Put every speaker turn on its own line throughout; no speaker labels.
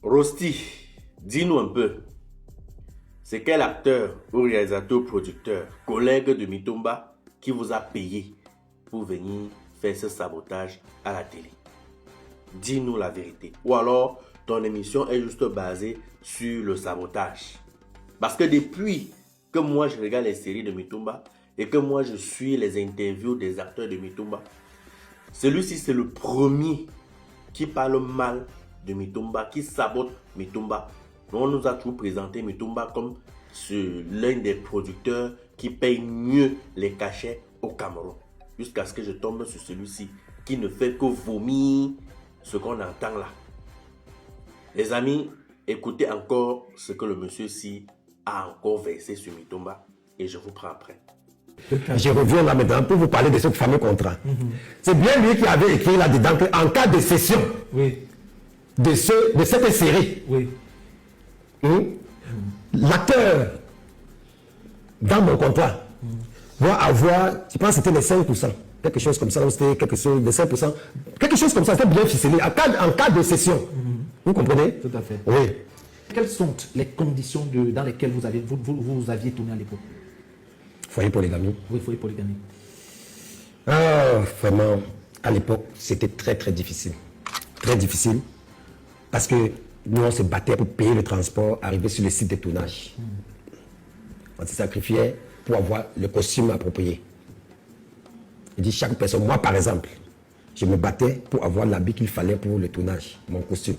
Rosti, dis-nous un peu, c'est quel acteur ou réalisateur, producteur, collègue de Mitumba qui vous a payé pour venir faire ce sabotage à la télé? Dis-nous la vérité. Ou alors, ton émission est juste basée sur le sabotage. Parce que depuis que moi je regarde les séries de Mitumba et que moi je suis les interviews des acteurs de Mitumba, celui-ci c'est le premier qui parle mal de Mitumba, qui sabote Mitumba. On nous a toujours présenté Mitumba comme l'un des producteurs qui paye mieux les cachets au Cameroun. Jusqu'à ce que je tombe sur celui-ci qui ne fait que vomir ce qu'on entend là. Les amis, écoutez encore ce que le monsieur-ci a encore versé sur Mitumba et je vous prends après.
Je reviens là maintenant pour vous parler de ce fameux contrat. C'est bien lui qui avait écrit là-dedans qu'en cas de cession de cette série, l'acteur dans mon contrat doit avoir, je pense que c'était les 5%, quelque chose comme ça, c'était quelque chose de 5%, quelque chose comme ça, c'était bien ficelé, en cas de cession. Vous comprenez?
Tout à fait.
Oui.
Quelles sont les conditions dans lesquelles vous aviez tourné à l'époque?
Foyer polygamie.
Oui, foyer polygamie.
Ah, vraiment, à l'époque, c'était très très difficile. Très difficile. Parce que nous, on se battait pour payer le transport, arriver sur le site de tournage. On se sacrifiait pour avoir le costume approprié. Je dis chaque personne, moi par exemple, je me battais pour avoir l'habit qu'il fallait pour le tournage, mon costume.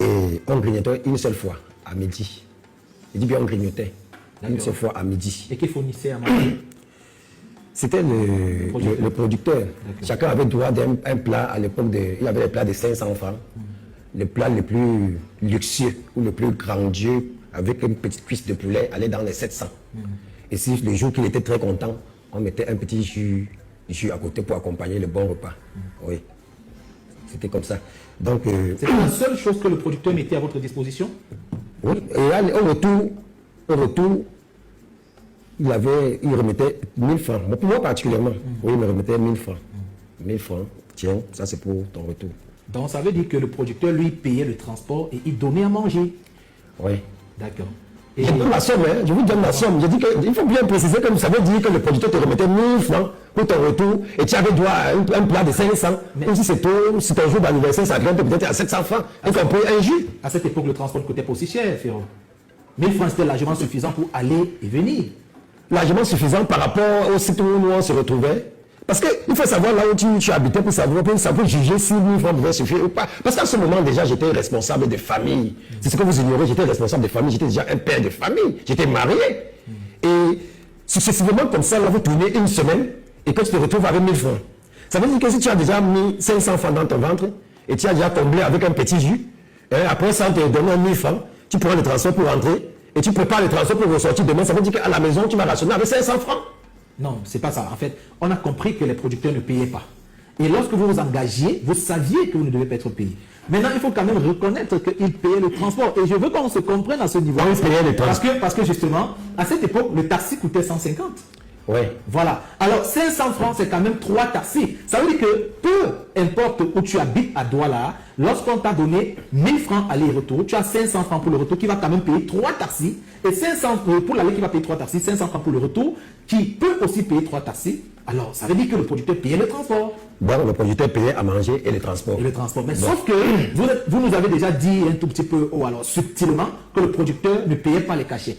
Et on grignotait une seule fois, à midi. Je dis bien on grignotait une seule fois à midi.
Et qui fournissait à manger?
C'était le producteur. Chacun avait droit d'un plat à l'époque, il y avait les plats de 500 francs. Le plat le plus luxueux ou le plus grandiose avec une petite cuisse de poulet allait dans les 700. Et si le jour qu'il était très content, on mettait un petit jus à côté pour accompagner le bon repas. Oui, c'était comme ça. Donc,
c'était la seule chose que le producteur mettait à votre disposition?
Oui, et au retour, il remettait 1000 francs. Pour moi particulièrement, oui, il me remettait 1000 francs. 1000 francs, tiens, ça c'est pour ton retour.
Donc ça veut dire que le producteur, lui, payait le transport et il donnait à manger?
Oui.
D'accord.
Et je donne la somme, hein, je vous donne la somme. Je dis qu'il faut bien préciser que ça veut dire que le producteur te remettait 1000 francs pour ton retour et tu avais droit à un plat de 500. Mais si c'est un jour d'anniversaire, ça grimpe peut-être à 700 francs. Et qu'on paye un jus.
À cette époque, le transport ne coûtait pas aussi cher, Ferro. 1000 francs, c'était largement suffisant pour aller et venir.
Largement suffisant par rapport au site où nous on se retrouvait. Parce qu'il faut savoir là où tu habitais pour savoir juger si 1000 francs pouvaient suffire ou pas. Parce qu'à ce moment déjà, j'étais responsable de famille. C'est ce que vous ignorez, j'étais responsable de famille, j'étais déjà un père de famille, j'étais marié. Et successivement comme ça, là, vous tournez une semaine et que tu te retrouves avec 1000 francs. Ça veut dire que si tu as déjà mis 500 francs dans ton ventre et tu as déjà comblé avec un petit jus, après ça, on te donne 1000 francs, tu prends le transport pour rentrer et tu prépares le transport pour ressortir demain. Ça veut dire qu'à la maison, tu vas rationner avec 500 francs.
Non, c'est pas ça. En fait, on a compris que les producteurs ne payaient pas. Et lorsque vous vous engagiez, vous saviez que vous ne devez pas être payé. Maintenant, il faut quand même reconnaître qu'ils payaient le transport. Et je veux qu'on se comprenne à ce niveau.
Oui, ils payaient le transport.
Parce que justement, à cette époque, le taxi coûtait 150.
Oui.
Voilà. Alors, 500 francs, c'est quand même 3 taxis. Ça veut dire que peu importe où tu habites à Douala, lorsqu'on t'a donné 1000 francs aller-retour, tu as 500 francs pour le retour qui va quand même payer 3 taxis. Et 500 pour l'aller qui va payer 3 taxis, 500 francs pour le retour qui peut aussi payer 3 taxis. Alors, ça veut dire que le producteur payait le transport.
Bon, le producteur payait à manger et le transport.
Et le transport. Mais sauf que vous nous avez déjà dit un tout petit peu, ou alors subtilement, que le producteur ne payait pas les cachets.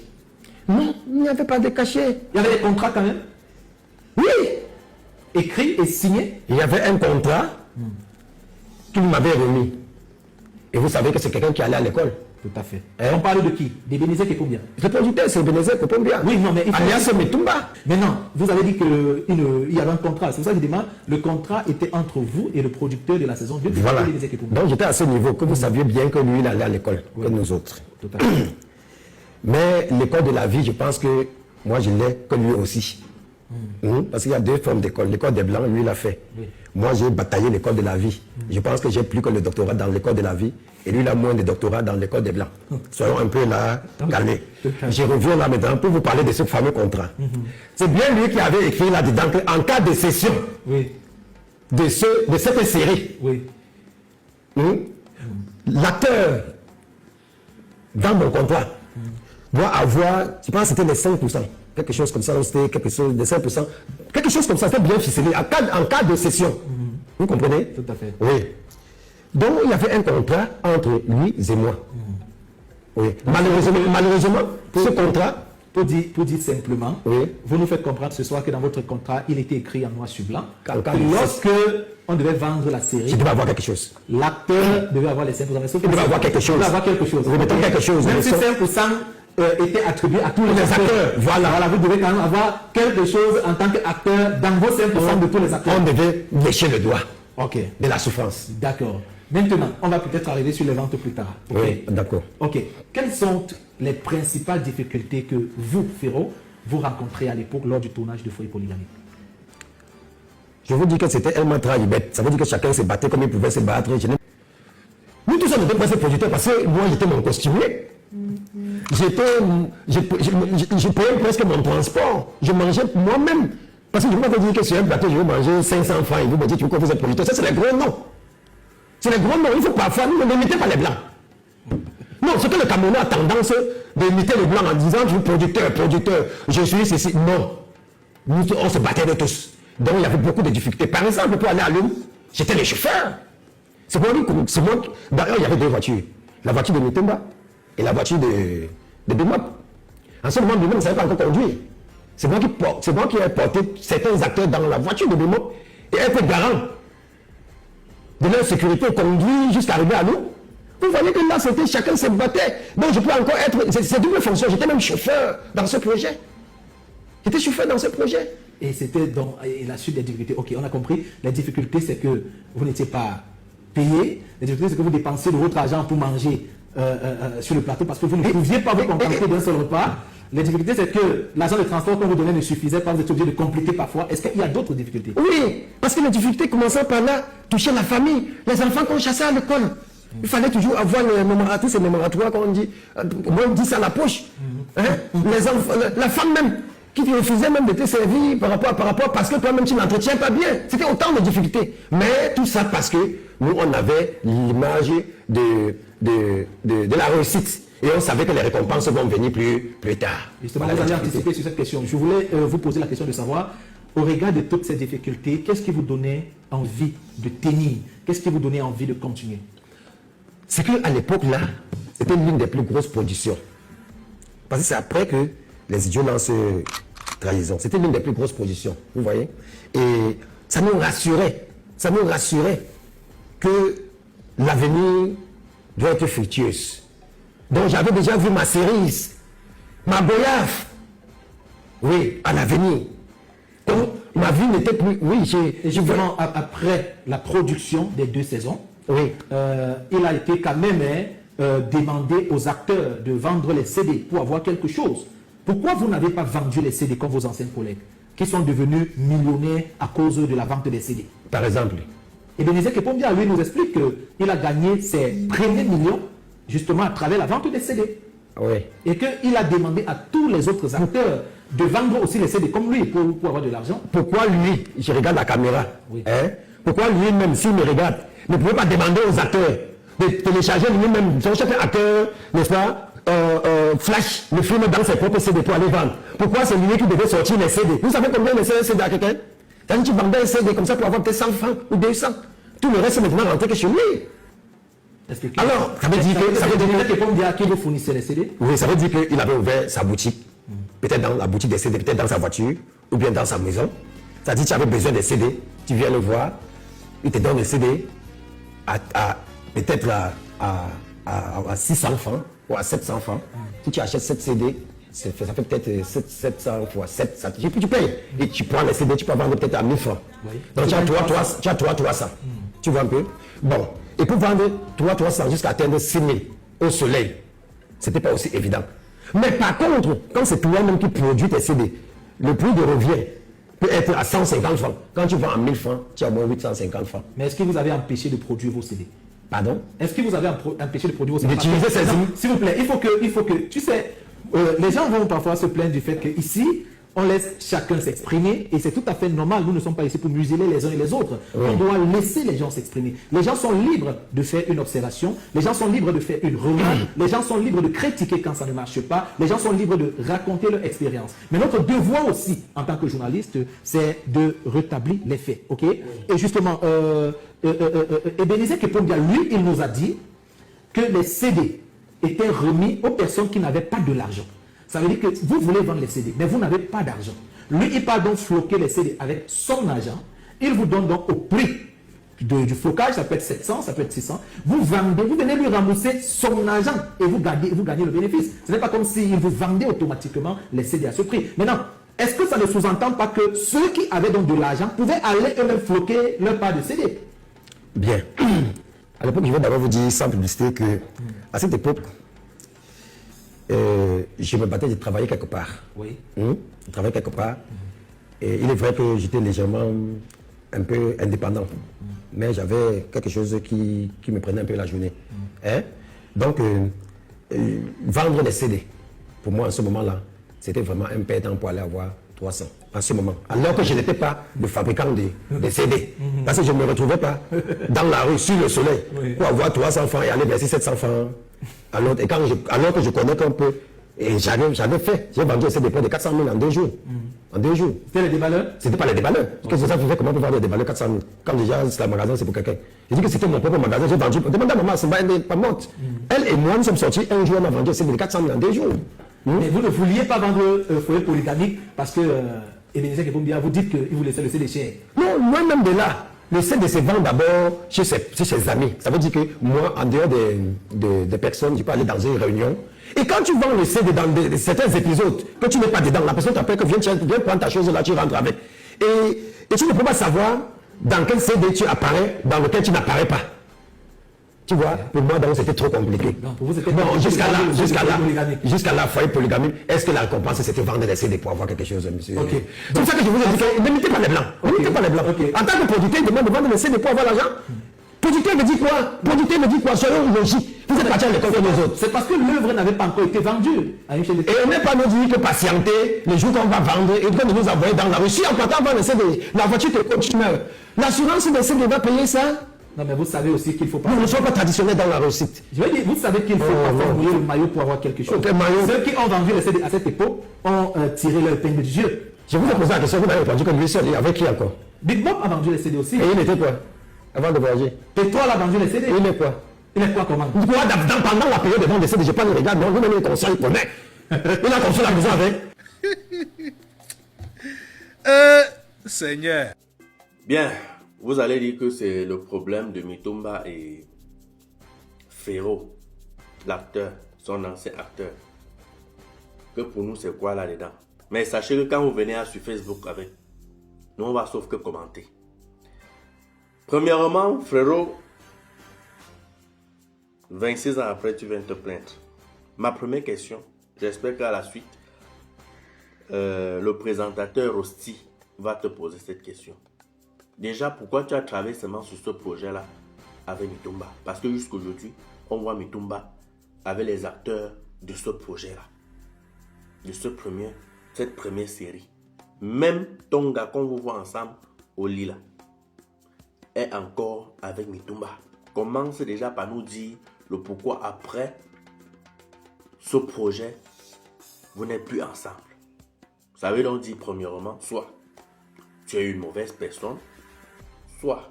Non, il n'y avait pas de cachet.
Il y avait des contrats quand même?
Oui.
Écrit et signé?
Il y avait un contrat qu'il m'avait remis. Et vous savez que c'est quelqu'un qui allait à l'école.
Tout à fait. On parle de qui? D'Ebenezer Kepombia.
Le producteur, c'est Ebenezer Kepombia.
Oui, non, mais il faut...
Alias Mitumba.
Mais non, vous avez dit qu'il y avait un contrat. C'est pour ça que je demande, le contrat était entre vous et le producteur de la saison 2.
Voilà. Donc j'étais à ce niveau que vous saviez bien que lui, il allait à l'école, comme nous autres.
Tout à fait.
Mais l'école de la vie, je pense que moi, je l'ai que lui aussi. Parce qu'il y a deux formes d'école. L'école des Blancs, lui, il l'a fait. Oui. Moi, j'ai bataillé l'école de la vie. Je pense que j'ai plus que le doctorat dans l'école de la vie. Et lui, il a moins de doctorat dans l'école des Blancs. Soyons un peu là, calmés. Je reviens là maintenant pour vous parler de ce fameux contrat. C'est bien lui qui avait écrit là-dedans qu'en cas de cession de cette série, l'acteur dans mon contrat, doit avoir, je pense que c'était les 5%, quelque chose comme ça, c'était quelque chose de 5%, quelque chose comme ça, c'était bien ficelé, en cas de cession. Vous comprenez?
Tout à fait.
Oui. Donc, il y avait un contrat entre lui et moi. Oui. Malheureusement, ce contrat...
Pour dire simplement,
Oui.
vous nous faites comprendre ce soir que dans votre contrat, il était écrit en noir sur blanc.
Quand
Lorsque on devait vendre la série,
je devais avoir quelque chose.
l'acteur devait avoir les 5%. Il
devait avoir quelque chose.
Il devait avoir quelque chose.
Oui, mettons quelque chose.
Même si 5% était attribué à tous les acteurs. Voilà, vous devez quand même avoir quelque chose en tant qu'acteur dans vos 5% de tous les acteurs.
On devait lécher le doigt
Ok,
de la souffrance.
d'accord. Maintenant, on va peut-être arriver sur les ventes plus tard.
Oui, d'accord.
Ok. Quelles sont les principales difficultés que vous, Ferro, vous rencontrez à l'époque lors du tournage de Folie Polygamique?
Je vous dis que c'était un trahi bête. Ça veut dire que chacun se battait comme il pouvait se battre. Nous tous, on n'était pas ces producteurs parce que moi, j'étais mon costumier. Je payais presque mon transport. Je mangeais moi-même. Parce que je ne peux pas dire que sur un plateau, je vais manger 500 francs et vous me dites pourquoi vous êtes producteur. Ça, c'est les gros noms. C'est les gros noms. Il faut parfois, nous ne limitez pas les blancs. Non, c'est que le Camerounais a tendance d'imiter les blancs en disant je suis producteur, je suis ceci. Non. Nous, on se battait de tous. Donc, il y avait beaucoup de difficultés. Par exemple, pour aller à Lune, j'étais le chauffeur. C'est moi qui... D'ailleurs, il y avait deux voitures. La voiture de Mitumba et la voiture de Bimop. En ce moment, Bimop ne savait pas encore conduire. C'est moi qui ai porté certains acteurs dans la voiture de Bimop et être garant de leur sécurité, conduit jusqu'à arriver à nous. Vous voyez que là, c'était chacun se battait. Donc, je peux encore être... C'est double fonction. J'étais même chauffeur dans ce projet. J'étais chauffeur dans ce projet.
Et c'était donc la suite des difficultés. Ok, on a compris. La difficulté, c'est que vous n'étiez pas payé. La difficulté, c'est que vous dépensiez de votre argent pour manger sur le plateau parce que vous ne pouviez pas vous contenter d'un seul repas. La difficulté, c'est que l'argent de transport qu'on vous donnait ne suffisait pas. Vous êtes obligé de compliquer parfois. Est-ce qu'il y a d'autres difficultés?
Oui, parce que les difficultés commençaient par là, toucher la famille, les enfants qu'on chassait à l'école. Il fallait toujours avoir le mémoratoire, ces mémoratoires qu'on dit, moi on dit ça à la poche. Hein? Les enfants, la femme même, qui te refusait même de te servir par rapport, parce que toi-même tu n'entretiens pas bien. C'était autant de difficultés. Mais tout ça parce que nous, on avait l'image de la réussite. Et on savait que les récompenses vont venir plus tard.
Justement,
Voilà,
vous allez anticiper sur cette question. Je voulais vous poser la question de savoir, au regard de toutes ces difficultés, qu'est-ce qui vous donnait envie de tenir? Qu'est-ce qui vous donnait envie de continuer?
C'est qu'à l'époque là, c'était l'une des plus grosses productions. Parce que c'est après que les idiots lancent Trahison. C'était l'une des plus grosses productions, vous voyez. Et ça nous rassurait que l'avenir doit être fructueux. Donc j'avais déjà vu ma série, ma Boyaf, oui, à l'avenir. Donc ma vie n'était plus, oui,
Justement, après la production des 2 saisons,
oui.
Il a été quand même demandé aux acteurs de vendre les CD pour avoir quelque chose. Pourquoi vous n'avez pas vendu les CD comme vos anciens collègues qui sont devenus millionnaires à cause de la vente des CD?
Par exemple.
Et Bénézé Kepombia, lui, nous explique qu'il a gagné ses premiers millions justement à travers la vente des CD.
Oui.
Et qu'il a demandé à tous les autres acteurs de vendre aussi les CD comme lui pour avoir de l'argent.
Pourquoi lui, je regarde la caméra,
Oui.
hein? Pourquoi lui-même, s'il me regarde, ne pouvait pas demander aux acteurs de télécharger lui-même, son chef acteur, n'est-ce pas, Flash, le film dans ses propres CD pour aller vendre. Pourquoi c'est lui qui devait sortir les CD? Vous savez combien de CD à quelqu'un? C'est-à-dire que tu vendais un CD comme ça pour avoir peut-être 100 francs ou 200. Tout le reste est maintenant rentré que chez lui. Alors, ça veut dire que...
à qui vous fournissez les CD?
Oui, ça veut dire qu'il avait ouvert sa boutique. Peut-être dans la boutique des CD, peut-être dans sa voiture, ou bien dans sa maison. Ça dit que tu avais besoin des CD, tu viens le voir, il te donne le CD peut-être à 600 francs ou à 700 francs. Si tu achètes 7 CD, ça fait peut-être 700 fois 7. Et puis tu payes. Et tu prends les CD, tu peux vendre peut-être à 1000 francs.
Oui.
Donc tu as 300. Tu vois un peu? Bon. Et pour vendre 300 jusqu'à atteindre 6000 au soleil, c'était pas aussi évident. Mais par contre, quand c'est toi-même qui produis tes CD, le prix de revient peut être à 150 francs. Quand tu vends à 1000 francs, tu as au moins 850 francs.
Mais est-ce que vous avez empêché de produire vos CD?
Pardon?
Est-ce que vous avez empêché de produire vos CD?
D'utiliser ces...
S'il vous plaît, il faut que, tu sais, les gens vont parfois se plaindre du fait qu'ici, on laisse chacun s'exprimer et c'est tout à fait normal. Nous ne sommes pas ici pour museler les uns et les autres. On doit laisser les gens s'exprimer. Les gens sont libres de faire une observation, les gens sont libres de faire une remarque, les gens sont libres de critiquer quand ça ne marche pas, les gens sont libres de raconter leur expérience. Mais notre devoir aussi, en tant que journaliste, c'est de rétablir les faits. Ok? Et justement, Ebenezer Kepondia, lui, il nous a dit que les CD étaient remis aux personnes qui n'avaient pas de l'argent. Ça veut dire que vous voulez vendre les CD, mais vous n'avez pas d'argent. Lui, il part donc floquer les CD avec son argent. Il vous donne donc au prix du flocage, ça peut être 700, ça peut être 600. Vous vendez, vous venez lui rembourser son argent et vous gagnez le bénéfice. Ce n'est pas comme s'il vous vendait automatiquement les CD à ce prix. Maintenant, est-ce que ça ne sous-entend pas que ceux qui avaient donc de l'argent pouvaient aller eux-mêmes floquer leur part de CD?
Bien. À l'époque, je vais d'abord vous dire sans publicité que à cette époque, je me battais de travailler quelque part.
Oui.
Je travaillais quelque part. Et il est vrai que j'étais légèrement un peu indépendant. Mais j'avais quelque chose qui me prenait un peu la journée. Hein? Donc, vendre des CD, pour moi, en ce moment-là, c'était vraiment un perdant pour aller avoir 300 en ce moment. Alors que je n'étais pas le fabricant des CD. Parce que je ne me retrouvais pas dans la rue, sur le soleil, pour avoir 300 francs et aller verser 700 francs à l'autre. Et alors que je connais qu'un peu, et j'avais fait, j'ai vendu un CD de 400 000 en 2 jours. En 2 jours.
C'était les déballeurs?
C'était pas les déballeurs. Qu'est-ce que ça fait? Comment on peut vendre des déballeurs 400 000? Quand déjà, c'est un magasin, c'est pour quelqu'un. J'ai dit que c'était mon propre magasin, j'ai vendu. Demandez à maman, elle n'est pas morte. Elle et moi, nous sommes sortis un jour, on a vendu un CD de 400 000 en 2 jours.
Mais vous ne vouliez pas vendre foyer polygamique parce que Ebenezer Kepondia, vous dites qu'il vous laissait le CD cher.
Non, moi-même de là, le CD se vend d'abord chez ses amis. Ça veut dire que moi, en dehors des personnes, je peux aller dans une réunion. Et quand tu vends le CD dans certains épisodes, que tu n'es pas dedans, la personne t'appelle que viens prendre ta chose là, tu rentres avec. Et tu ne peux pas savoir dans quel CD tu apparais, dans lequel tu n'apparais pas. Tu vois, pour moi, donc c'était trop compliqué.
Non, pour vous, c'était
jusqu'à là, foyer polygamie, est-ce que la récompense c'était vendre des CD pour avoir quelque chose, monsieur?
Ok.
C'est pour ça que je vous ai dit que ne mettez pas les blancs. Ne mettez pas les blancs.
Okay.
En tant que producteur, il demande de vendre des CD pour avoir l'argent. Producteur me dit quoi? Producteur me dit quoi? Soyons logiques. Vous êtes partis à l'école comme les autres.
C'est parce que l'œuvre n'avait pas encore été vendue à une chaîne de...
Et on n'est pas nous dit que patienter les jours qu'on va vendre et qu'on nous envoyer dans la rue. Si en partant vendre des CD, la voiture te coûte, tu meurs. L'assurance des CD va payer ça?
Non, mais vous savez aussi qu'il ne faut pas...
Nous ne sommes pas traditionnels dans la réussite.
Je veux dire, vous savez qu'il ne faut pas faire mouiller le maillot pour avoir quelque chose.
Okay, maillot.
Ceux qui ont vendu les CD à cette époque ont tiré leur épingle du jeu.
Je vous ai posé la question, vous m'avez répondu comme lui seul. Avec qui encore?
Big Bob a vendu les CD aussi.
Et il était quoi? Avant de voyager.
Pétrole a vendu les CD.
Et il est quoi?
Il est quoi comment?
Quoi, pendant la période de vente de CD, je pas le regarde, non, vous menez le conseil, il connaît. Il a construit la maison avec.
Seigneur.
Bien, vous allez dire que c'est le problème de Mitumba et Ferro, l'acteur, son ancien acteur. Que pour nous, c'est quoi là-dedans? Mais sachez que quand vous venez sur Facebook avec, nous on va sauf que commenter. Premièrement, frérot, 26 ans après, tu viens te plaindre. Ma première question, j'espère qu'à la suite, le présentateur Rosti va te poser cette question. Déjà, pourquoi tu as travaillé seulement sur ce projet-là avec Mitumba? Parce que jusqu'aujourd'hui, on voit Mitumba avec les acteurs de ce projet-là. De cette première série. Même Tonga, qu'on vous voit ensemble au Lila, est encore avec Mitumba. Commence déjà par nous dire le pourquoi après ce projet, vous n'êtes plus ensemble. Ça veut donc dire premièrement, soit tu es une mauvaise personne, soit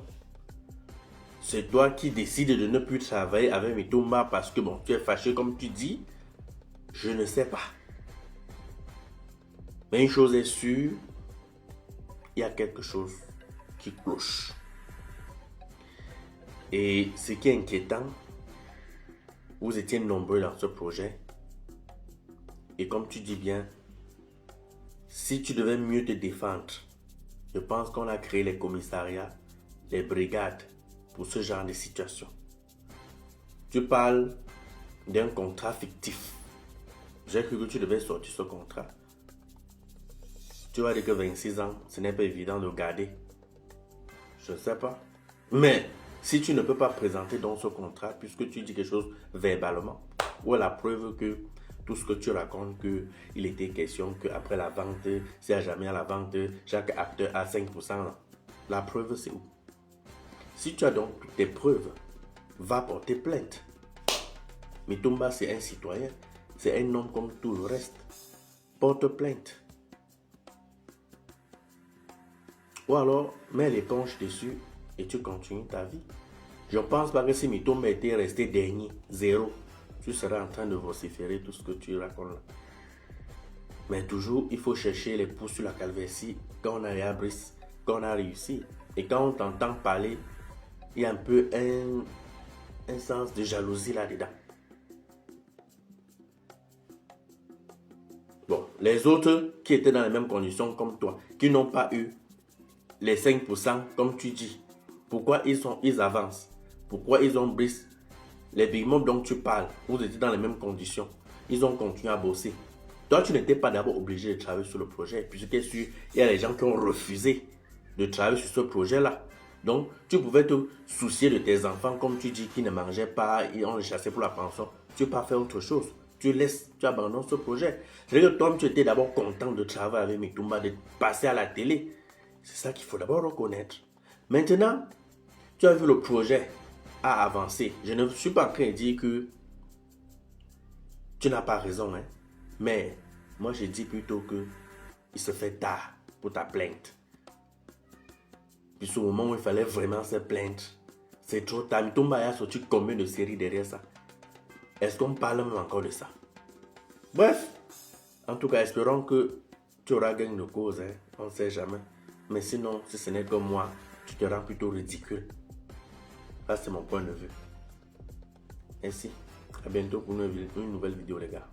c'est toi qui décides de ne plus travailler avec Mitumba parce que bon, tu es fâché comme tu dis. Je ne sais pas. Mais une chose est sûre, il y a quelque chose qui cloche. Et ce qui est inquiétant, vous étiez nombreux dans ce projet. Et comme tu dis bien, si tu devais mieux te défendre, je pense qu'on a créé les commissariats, les brigades pour ce genre de situation. Tu parles d'un contrat fictif. J'ai cru que tu devais sortir ce contrat. Tu vas dire que 26 ans, ce n'est pas évident de garder. Je ne sais pas. Mais si tu ne peux pas présenter dans ce contrat, puisque tu dis quelque chose verbalement, où est la preuve que tout ce que tu racontes, qu'il était question qu'après la vente, s'il n'y a jamais à la vente, chaque acteur a 5%. La preuve, c'est où? Si tu as donc toutes tes preuves, va porter plainte. Mitumba, c'est un citoyen. C'est un homme comme tout le reste. Porte plainte. Ou alors, mets l'éponge dessus et tu continues ta vie. Je ne pense pas que si Mitumba était resté dernier, 0, tu serais en train de vociférer tout ce que tu racontes là. Mais toujours, il faut chercher les pouces sur la calvitie quand on a Brice, quand on a réussi. Et quand on t'entend parler, il y a un peu un sens de jalousie là-dedans. Bon, les autres qui étaient dans les mêmes conditions comme toi, qui n'ont pas eu les 5% comme tu dis, pourquoi ils avancent? Pourquoi ils ont brisé? Les big mobs dont tu parles, vous étiez dans les mêmes conditions, ils ont continué à bosser. Toi, tu n'étais pas d'abord obligé de travailler sur le projet, puisqu'il y a des gens qui ont refusé de travailler sur ce projet-là. Donc, tu pouvais te soucier de tes enfants, comme tu dis, qui ne mangeaient pas, et on les chassait pour la pension. Tu peux pas faire autre chose. Tu abandonnes ce projet. C'est-à-dire que toi, tu étais d'abord content de travailler avec Mitumba, de passer à la télé. C'est ça qu'il faut d'abord reconnaître. Maintenant, tu as vu le projet a avancé. Je ne suis pas en train de dire que tu n'as pas raison, hein. Mais moi, je dis plutôt que il se fait tard pour ta plainte. Puis au moment où il fallait vraiment se plaindre, c'est trop tard. Mitumba a sorti combien de séries derrière ça? Est-ce qu'on parle même encore de ça? Bref, en tout cas, espérons que tu auras gagné de cause, hein? On ne sait jamais. Mais sinon, si ce n'est que moi, tu te rends plutôt ridicule. Ça, c'est mon point de vue. Merci. À bientôt pour une nouvelle vidéo, les gars.